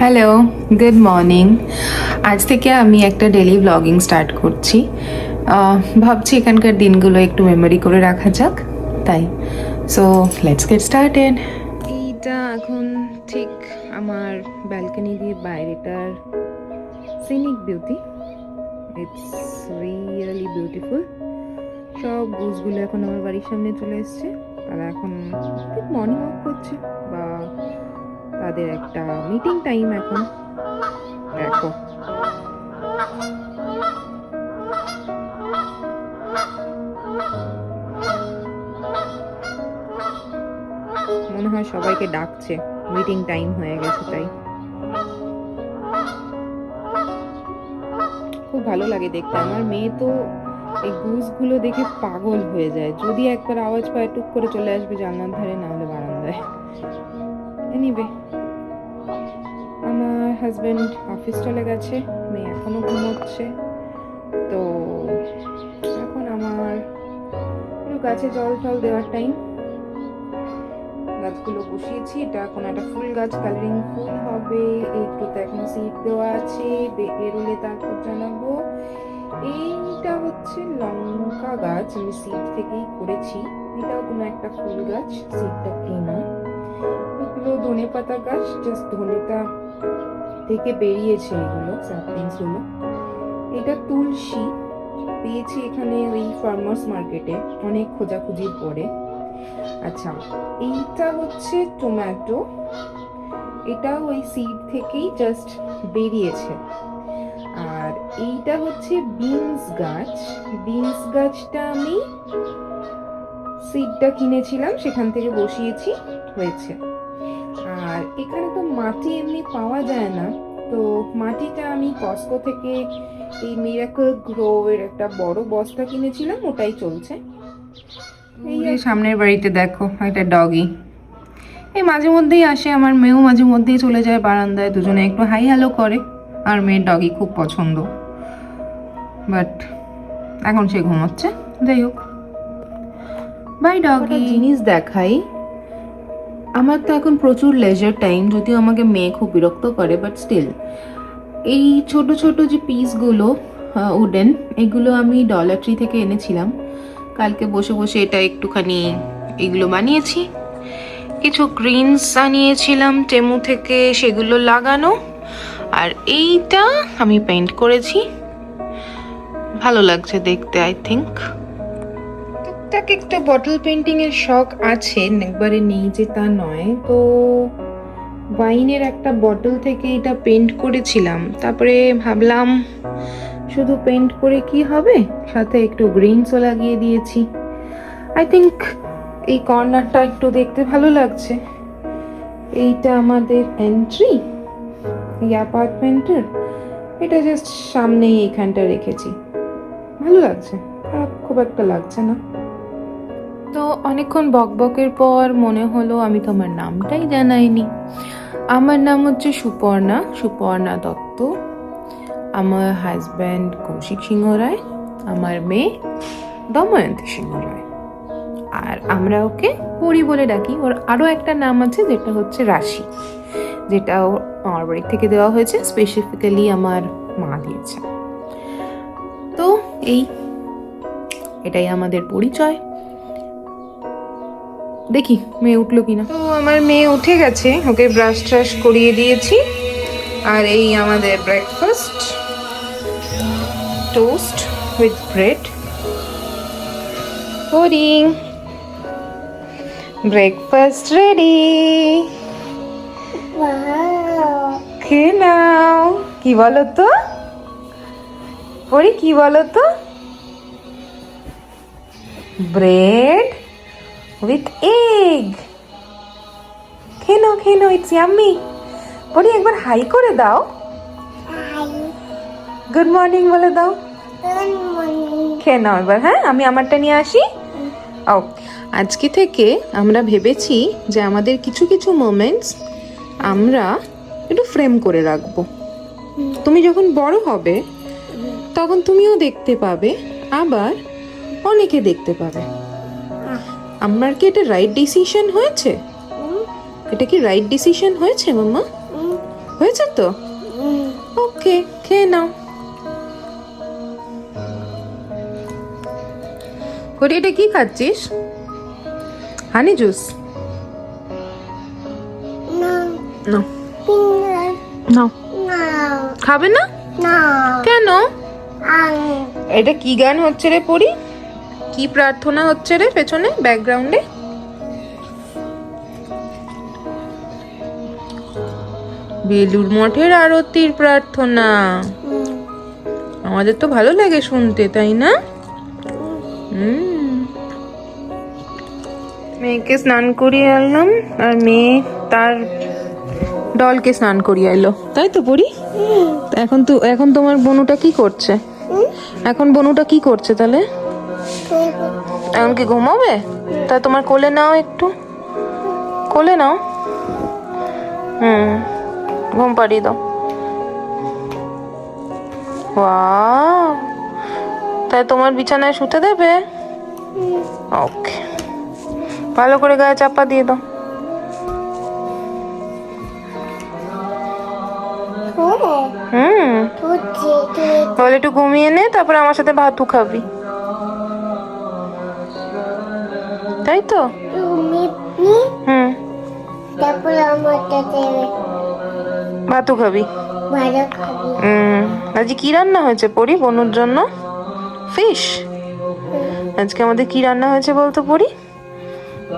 Hello, good morning. আজ থেকে আমি একটা ডেলি ব্লগিং স্টার্ট করছি। ভাবছি এখানকার দিনগুলো একটু মেমোরি করে রাখা যাক, তাই। So let's get started. এইটা এখন ঠিক আমার ব্যালকনি দিয়ে বাইরেটার scenic beauty. It's really beautiful. সব গুজগুলো এখন আমার বাড়ির সামনে চলে এসছে। তারা এখন ঠিক মর্নিং ওয়াক করছে বা তাদের একটা মিটিং টাইম এখন। দেখো মনে হয় সবাইকে ডাকছে, মিটিং টাইম হয়ে গেছে তাই। খুব ভালো লাগে দেখতে। আমার মেয়ে তো এই গুজগুলো দেখে পাগল হয়ে যায়। যদি একবার আওয়াজ পায় টুক করে চলে আসবে জানলার ধারে, না হলে বারান্দায়। এনিওয়ে, আমার হাজবেন্ড অফিস চলে গেছে, মেয়ে এখনো ঘুমোচ্ছে। তো এখন আমার একটু গাছে জল টল দেওয়ার টাইম। গাছগুলো বসিয়েছি, এটা এখন একটা ফুল গাছ, কালারিং ফুল হবে। একটুতে এখনো সিড দেওয়া আছে, বেরোলে তারপর জানাবো। এইটা হচ্ছে লঙ্কা গাছ, আমি সিড থেকেই করেছি। এটাও কোনো একটা ফুল গাছ, সিডটা কেনা। এগুলো ধনে পাতা গাছ, জাস্ট ধনেটা থেকে বেরিয়েছে এগুলো স্যাপলিংস গুলো। এটা তুলসী, পেয়েছি এখানে ওই ফার্মার্স মার্কেটে অনেক খোঁজাখুঁজির পরে। আচ্ছা, এইটা হচ্ছে টমেটো, এটা ওই সিড থেকেই জাস্ট বেরিয়েছে। আর এইটা হচ্ছে বিনস গাছ। বিনস গাছটা আমি সিডটা কিনেছিলাম, সেখান থেকে বসিয়েছি, হয়েছে। আর এখানে তো মাটি এমনি পাওয়া যায় না, তো মাটিটা আমি কস্কো থেকে এই মিরাকল গ্রো এর একটা বড় বস্তা কিনেছিলাম, ওটাই চলছে। এই যে সামনের বাড়িতে দেখো একটা ডগি, এই মাঝে মধ্যেই আসে। আমার মেয়েও মাঝে মধ্যেই চলে যায় বারান্দায়, দুজনে একটু হাই হ্যালো করে। আর মেয়ের ডগি খুব পছন্দ, বাট এখন সে ঘুমোচ্ছে। যাই হোক, বাই ডগি। জিনিস দেখাই, আমার তো এখন প্রচুর লেজার টাইম, যদিও আমাকে মেয়ে খুব বিরক্ত করে, বাট স্টিল এই ছোট ছোট যে পিসগুলো উডেন, এগুলো আমি ডলার ট্রি থেকে এনেছিলাম। কালকে বসে বসে এটা একটুখানি এগুলো বানিয়েছি। কিছু গ্রিনস আনিয়েছিলাম টেমু থেকে, সেগুলো লাগানো। আর এইটা আমি পেইন্ট করেছি, ভালো লাগছে দেখতে। আই থিঙ্ক টুকটাক একটা বটল পেন্টিং এর শখ আছে, একবারে নেই যে তা নয়। তো ওয়াইনের একটা বটল থেকে এটা পেইন্ট করেছিলাম, তারপরে ভাবলাম শুধু পেইন্ট করে কি হবে, সাথে একটু গ্রিনসও লাগিয়ে দিয়েছি। আই থিঙ্ক এই কর্নারটা একটু দেখতে ভালো লাগছে। এইটা আমাদের এন্ট্রি এই অ্যাপার্টমেন্টের, এটা জাস্ট সামনেই এইখানটা রেখেছি, ভালো লাগছে, খারাপ খুব একটা লাগছে না। তো অনেকক্ষণ বকবকের পর মনে হলো আমি তোমার নামটাই জানাইনি। আমার নাম হচ্ছে সুপর্ণা দত্ত। আমার হাজব্যান্ড কৌশিক সিংহ রায়, আমার মেয়ে দময়ন্তী সিংহ রায়। আর আমরা ওকে পরি বলে ডাকি। ওর আরও একটা নাম আছে, যেটা হচ্ছে রাশি, যেটা আমার বাড়ি থেকে দেওয়া হয়েছে, স্পেসিফিক্যালি আমার মা দিয়েছে। তো এটাই আমাদের পরিচয়। দেখি মেয়ে উঠলো কিনা। তো আমার মেয়ে উঠে গেছে, ওকে ব্রাশ ট্রাশ করিয়ে দিয়েছি। আর এই আমাদের breakfast, toast with bread. Pudding, breakfast ready, খেয়ে নাও। কি বলো তো পরি, কি বলো তো? Bread with egg. খেয়ে নাও, ইটস ইয়াম্মি। পরি একবার হাই করে দাও, গুড মর্নিং বলে দাও। খেয়ে নাও এবার, হ্যাঁ আমি আমারটা নিয়ে আসি। ওকে, আজকে থেকে আমরা ভেবেছি যে আমাদের কিছু কিছু মোমেন্টস আমরা একটু ফ্রেম করে রাখবো। তুমি যখন বড় হবে তখন তুমিও দেখতে পাবে, আবার অনেকে দেখতে পাবে। আমার কি এটা রাইট ডিসিশন হয়েছে? এটা কি রাইট ডিসিশন হয়েছে মাম্মা? হয়েছে তো? ওকে, খেয়ে নাও। করি, এটা কি খাচ্ছিস? হানি জুস? না না, খাবে না কেন? এটা কি গান হচ্ছে রে পড়ি? কি প্রার্থনা হচ্ছে রে পেছনে ব্যাকগ্রাউন্ডে? বেলুর মঠের আরতির প্রার্থনা। আমাদের তো ভালো লাগে শুনতে, তাই না? মেয়েকে স্নান করিয়ে আনলাম আর মেয়ে তার ডলকে স্নান করিয়ে এলো, তাই তো পড়ি? এখন তোমার বনুটা কি করছে? এখন বনুটা কি করছে তাহলে? এখন কি ঘুমাবে? তা তোমার কোলে নাও, একটু কোলে নাও। ঘুম পাড়িয়ে দাও। ওয়াও, তাই তোমার বিছানায় শুতে দেবে? ওকে, ভালো করে গায়ে চাপা দিয়ে দাও। বলে একটু ঘুমিয়ে নে, তারপরে আমার সাথে ভাতু খাবি, তাই তো? তারপরে ভাতু খাবি। আজকে কি রান্না হয়েছে পড়ি বনুর জন্য? ফিশ। আজকে আমাদের কি রান্না হয়েছে বলতো পড়ি?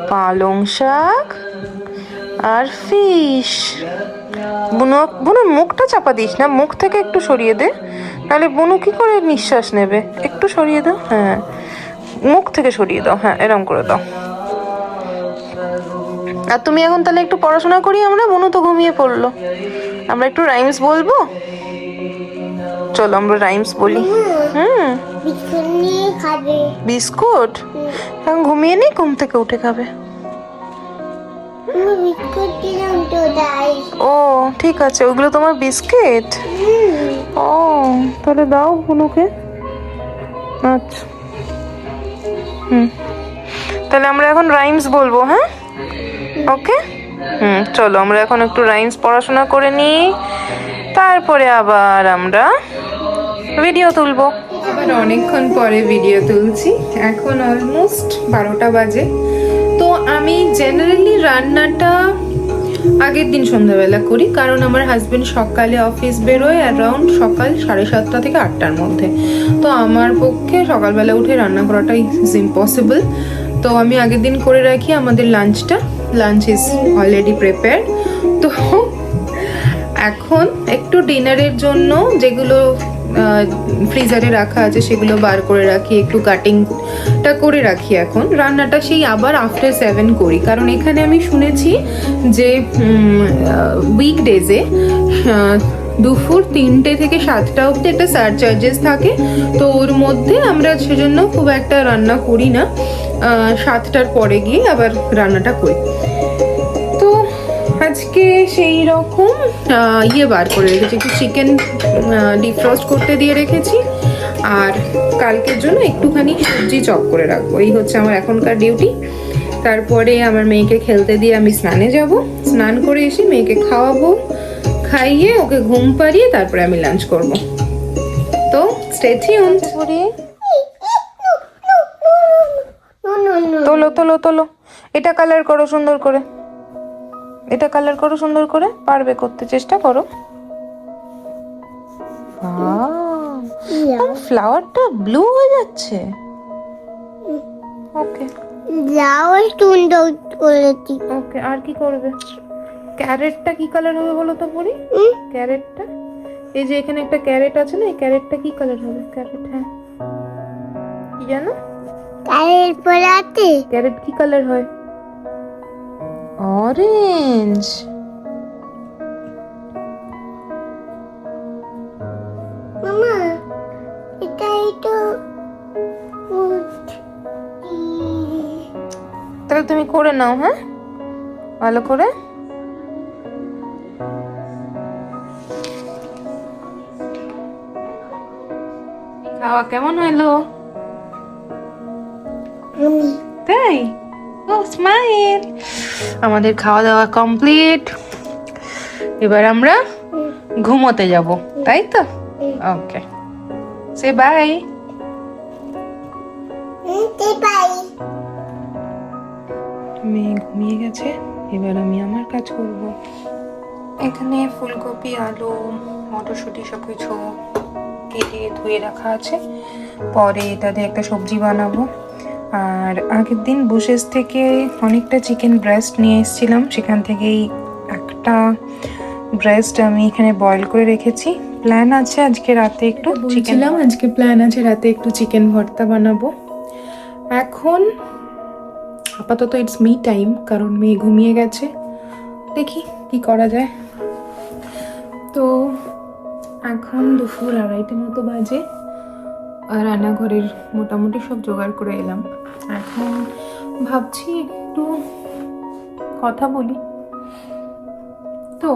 পালং শাক আর ফিশ। বুনুর মুখটা চাপা দিস না, মুখ থেকে একটু সরিয়ে দে, নাহলে বুনু কি করে নিঃশ্বাস নেবে। একটু সরিয়ে দাও, হ্যাঁ মুখ থেকে সরিয়ে দাও, হ্যাঁ এরকম করে দাও। আর তুমি এখন তাহলে একটু পড়াশোনা করি আমরা, বুনু তো ঘুমিয়ে পড়লো। আমরা একটু রাইমস বলবো, চলো আমরা রাইমস বলি। বিস্কুট এখন ঘুমিয়ে নেই, ঘুম থেকে উঠে খাবে। ও ঠিক আছে, ওগুলো তোমার বিস্কিট? ও তাহলে দাও বুনুকে। আচ্ছা তাহলে আমরা এখন রাইমস বলবো, হ্যাঁ ওকে। চলো আমরা এখন একটু রাইমস পড়াশোনা করে নিই, তারপরে আবার আমরা ভিডিও তুলবো। আবার অনেকক্ষণ পরে ভিডিও তুলছি, এখন অলমোস্ট 12টা বাজে। তো আমি জেনারেলি রান্নাটা আগের দিন সন্ধ্যাবেলা করি, কারণ আমার হাজবেন্ড সকালে অফিস বেরোয় অ্যারাউন্ড সকাল 7:30 থেকে 8টার মধ্যে। তো আমার পক্ষে সকালবেলা উঠে রান্না করাটাই ইজ ইম্পসিবল। তো আমি আগের দিন করে রাখি আমাদের লাঞ্চটা। Lunch is already prepared. তো এখন একটু ডিনারের জন্য যেগুলো ফ্রিজারে রাখা আছে সেগুলো বার করে রাখি, একটু কাটিংটা করে রাখি। এখন রান্নাটা সেই আবার আফটার 7 করি, কারণ এখানে আমি শুনেছি যে উইকডেজে দুপুর 3টে থেকে 7টা অবধি একটা সারচার্জেস থাকে। তো ওর মধ্যে আমরা সেজন্য খুব একটা রান্না করি না, 7টার পরে গিয়ে আবার রান্নাটা করি। তো আজকে সেই রকম বার করে রেখেছি, একটু চিকেন ডিফ্রস্ট করতে দিয়ে রেখেছি, আর কালকের জন্য একটুখানি সবজি চপ করে রাখবো। এই হচ্ছে আমার এখনকার ডিউটি। তারপরে আমার মেয়েকে খেলতে দিয়ে আমি স্নানে যাব, স্নান করে এসে মেয়েকে খাওয়াবো, খাইয়ে ওকে ঘুম পাড়িয়ে তারপরে আমি লাঞ্চ করব। তো স্টে টিউনড। তোলো তোলো তোলো, এটা কালার করো সুন্দর করে, এটা কালার করো সুন্দর করে, পারবে করতে, চেষ্টা করো। ফ্লাওয়ারটা ব্লু হয়ে যাচ্ছে। ওকে ওকে, আর কি করবে? ক্যারেটটা কি কালার হবে বলো তো পরি? ক্যারেটটা, এই যে এখানে একটা ক্যারেট আছে না, এই ক্যারেটটা কি কালার হবে? ক্যারেট, হ্যাঁ কি জানো? ক্যারেট কি কালার হয়? অরেঞ্জ। মামা এটাই তো তাহলে তুমি করে নাও, হ্যাঁ ভালো করে। খাওয়া কেমন হলো? তাই? ও স্মাইল। আমাদের খাওয়া দাওয়া কমপ্লিট, এবার আমরা ঘুমোতে যাব, তাই তো? ওকে, সে বাই। বাই। মেয়ে ঘুমিয়ে গেছে, এবার আমি আমার কাজ করব। এখানে ফুলকপি, আলু, মটরশুঁটি সব কিছু কেটে ধুয়ে রাখা আছে, পরে এটা দিয়ে একটা সবজি বানাবো। আর আগের দিন বুশেস থেকে অনেকটা চিকেন ব্রেস্ট নিয়ে এসেছিলাম, সেখান থেকেই একটা ব্রেস্ট আমি এখানে বয়েল করে রেখেছি। প্ল্যান আছে আজকে রাতে একটু চিকেন, আজকে প্ল্যান আছে রাতে একটু চিকেন ভর্তা বানাবো। এখন আপাতত ইটস মি টাইম, কারণ মেয়ে ঘুমিয়ে গেছে, দেখি কি করা যায়। তো এখন দুপুর 2:30 মতো বাজে, আর রান্নাঘরের মোটামুটি সব জোগাড় করে এলাম। এখন ভাবছি একটু কথা বলি। তো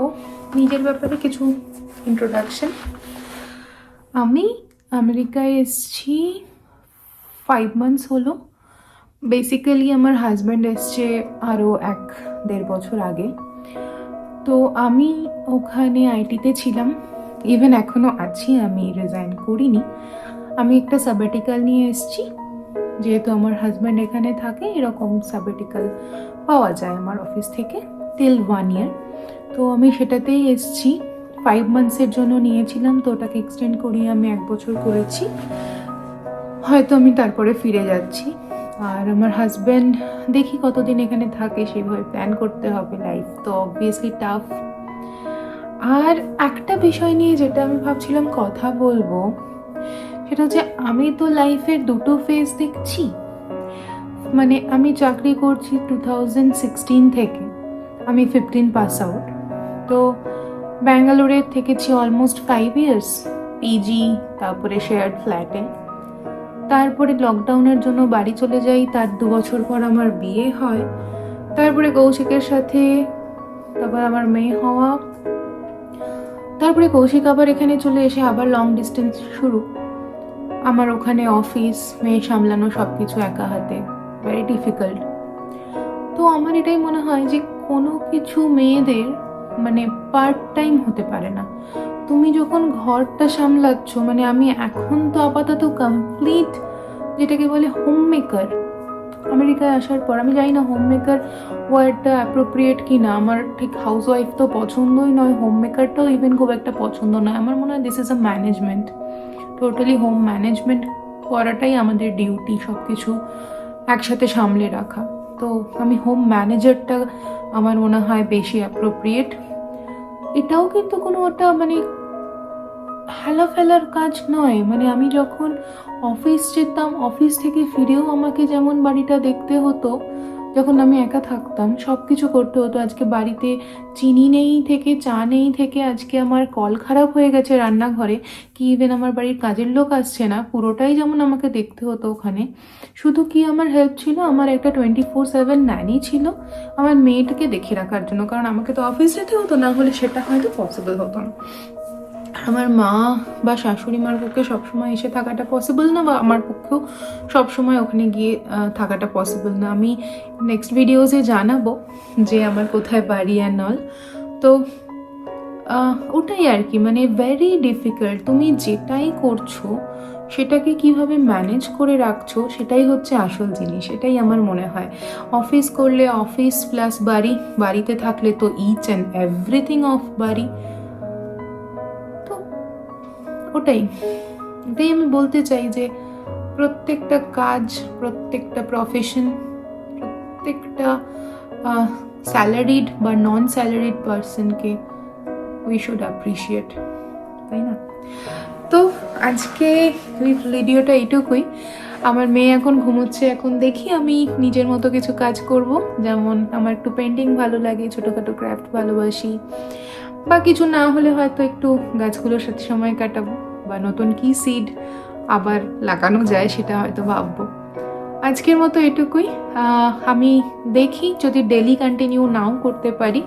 নিজের ব্যাপারে কিছু ইন্ট্রোডাকশন। আমি আমেরিকায় এসেছি 5 মান্থস হলো। বেসিক্যালি আমার হাজব্যান্ড এসছে আরও 1-1.5 বছর আগে। তো আমি ওখানে আইটিতে ছিলাম, ইভেন এখনও আছি, আমি রিজাইন করিনি। আমি একটা সাবেটিক্যাল নিয়ে এসেছি, যেহেতু আমার হাজব্যান্ড এখানে থাকে, এরকম সাবেটিক্যাল পাওয়া যায় আমার অফিস থেকে টিল 1 ইয়ার। তো আমি সেটাতেই এসেছি, 5 মান্থসের জন্য নিয়েছিলাম, তো ওটাকে এক্সটেন্ড করিয়ে আমি 1 বছর করেছি। হয়তো আমি তারপরে ফিরে যাচ্ছি। আর আমার হাজব্যান্ড দেখি কতদিন এখানে থাকে, সেভাবে প্ল্যান করতে হবে। লাইফ তো অবভিয়াসলি টাফ। আর একটা বিষয় নিয়ে যেটা আমি ভাবছিলাম কথা বলবো, সেটা হচ্ছে আমি তো লাইফের দুটো ফেজ দেখছি। মানে আমি চাকরি করছি 2016 থেকে, আমি 15 পাস আউট। তো ব্যাঙ্গালোরে থেকেছি অলমোস্ট 5 ইয়ার্স, পিজি, তারপরে শেয়ার্ড ফ্ল্যাটে। তারপরে লকডাউনের জন্য বাড়ি চলে যাই, তার 2 বছর পর আমার বিয়ে হয়। তারপরে কৌশিকের সাথে তারপর আমার মেয়ে হওয়া, তারপরে কৌশিক আবার এখানে চলে এসে আবার লং ডিস্টেন্স শুরু। আমার ওখানে অফিস, মেয়ে সামলানো, সব কিছু একা হাতে, ভেরি ডিফিকাল্ট। তো আমার এটাই মনে হয় যে কোনো কিছু মেয়েদের মানে পার্ট টাইম হতে পারে না। তুমি যখন ঘরটা সামলাচ্ছ, মানে আমি এখন তো আপাতত কমপ্লিট যেটাকে বলে হোম মেকার। আমেরিকায় আসার পর আমি জানি না হোম মেকার ওয়ার্ডটা অ্যাপ্রোপ্রিয়েট কি না, আমার ঠিক হাউস ওয়াইফ তো পছন্দই নয়, হোম মেকারটাও ইভেন খুব একটা পছন্দ নয়। আমার মনে হয় this is a management, totally home management করাটাই আমাদের ডিউটি, সব কিছু একসাথে সামলে রাখা। তো আমি হোম ম্যানেজারটা আমার মনে হয় বেশি অ্যাপ্রোপ্রিয়েট। এটাও কিন্তু কোনো একটা মানে হেলা ফেলার কাজ নয়। মানে আমি যখন অফিস যেতাম, অফিস থেকে ফিরেও আমাকে যেমন বাড়িটা দেখতে হতো, যখন আমি একা থাকতাম সব কিছু করতে হতো। আজকে বাড়িতে চিনি নেই থেকে, চা নেই থেকে, আজকে আমার কল খারাপ হয়ে গেছে রান্নাঘরে, কি ইভেন আমার বাড়ির কাজের লোক আসছে না, পুরোটাই যেমন আমাকে দেখতে হতো ওখানে। শুধু কি আমার হেল্প ছিল, আমার একটা 24/7 ন্যানি ছিল আমার মেয়েটাকে দেখে রাখার জন্য, কারণ আমাকে তো অফিস যেতে হতো, না হলে সেটা হয়তো পসিবল হতো না। আমার মা বা শাশুড়ি মার পক্ষে সবসময় এসে থাকাটা পসিবল না, বা আমার পক্ষেও সবসময় ওখানে গিয়ে থাকাটা পসিবল না। আমি নেক্সট ভিডিওসে জানাবো যে আমার কোথায় বাড়ি অ্যান্ড অল। তো ওটাই আর কি, মানে ভেরি ডিফিকাল্ট। তুমি যেটাই করছো সেটাকে কিভাবে ম্যানেজ করে রাখছো, সেটাই হচ্ছে আসল জিনিস, এটাই আমার মনে হয়। অফিস করলে অফিস প্লাস বাড়ি, বাড়িতে থাকলে তো ইচ অ্যান্ড এভরিথিং অফ বাড়ি। ওটাই এটাই আমি বলতে চাই যে প্রত্যেকটা কাজ, প্রত্যেকটা প্রফেশন, প্রত্যেকটা স্যালারিড বা নন স্যালারিড পার্সনকে উই শুড অ্যাপ্রিসিয়েট, তাই না? তো আজকে ভিডিওটা এইটুকুই। আমার মেয়ে এখন ঘুমোচ্ছে, এখন দেখি আমি নিজের মতো কিছু কাজ করব। যেমন আমার একটু পেন্টিং ভালো লাগে, ছোটোখাটো ক্রাফট ভালোবাসি, বা কিছু না হলে হয়তো একটু গাছগুলোর সাথে সময় কাটাবো, বা নতুন কি সিড আবার লাগানো যায় সেটা হয়তো ভাববো। আজকের মতো এটুকুই। আমি দেখি যদি ডেলি কন্টিনিউ নাও করতে পারি,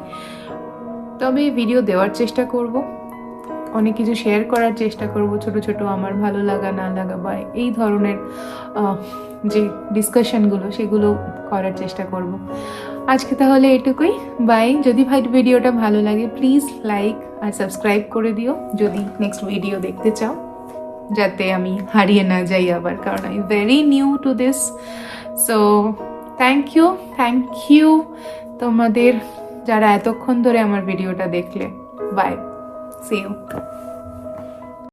তবে ভিডিও দেওয়ার চেষ্টা করব, অনেক কিছু শেয়ার করার চেষ্টা করব, ছোট ছোট আমার ভালো লাগা না লাগা বা এই ধরনের যে ডিসকাশনগুলো সেগুলো করার চেষ্টা করব। আজকে তাহলে এটুকুই, বাই। যদি ভাই ভিডিওটা ভালো লাগে প্লিজ লাইক আর সাবস্ক্রাইব করে দিও যদি নেক্সট ভিডিও দেখতে চাও, যাতে আমি হারিয়ে না যাই আবার, কারণ I very new to this. So thank you তোমাদের যারা এতক্ষণ ধরে আমার ভিডিওটা দেখলে। Bye, see you.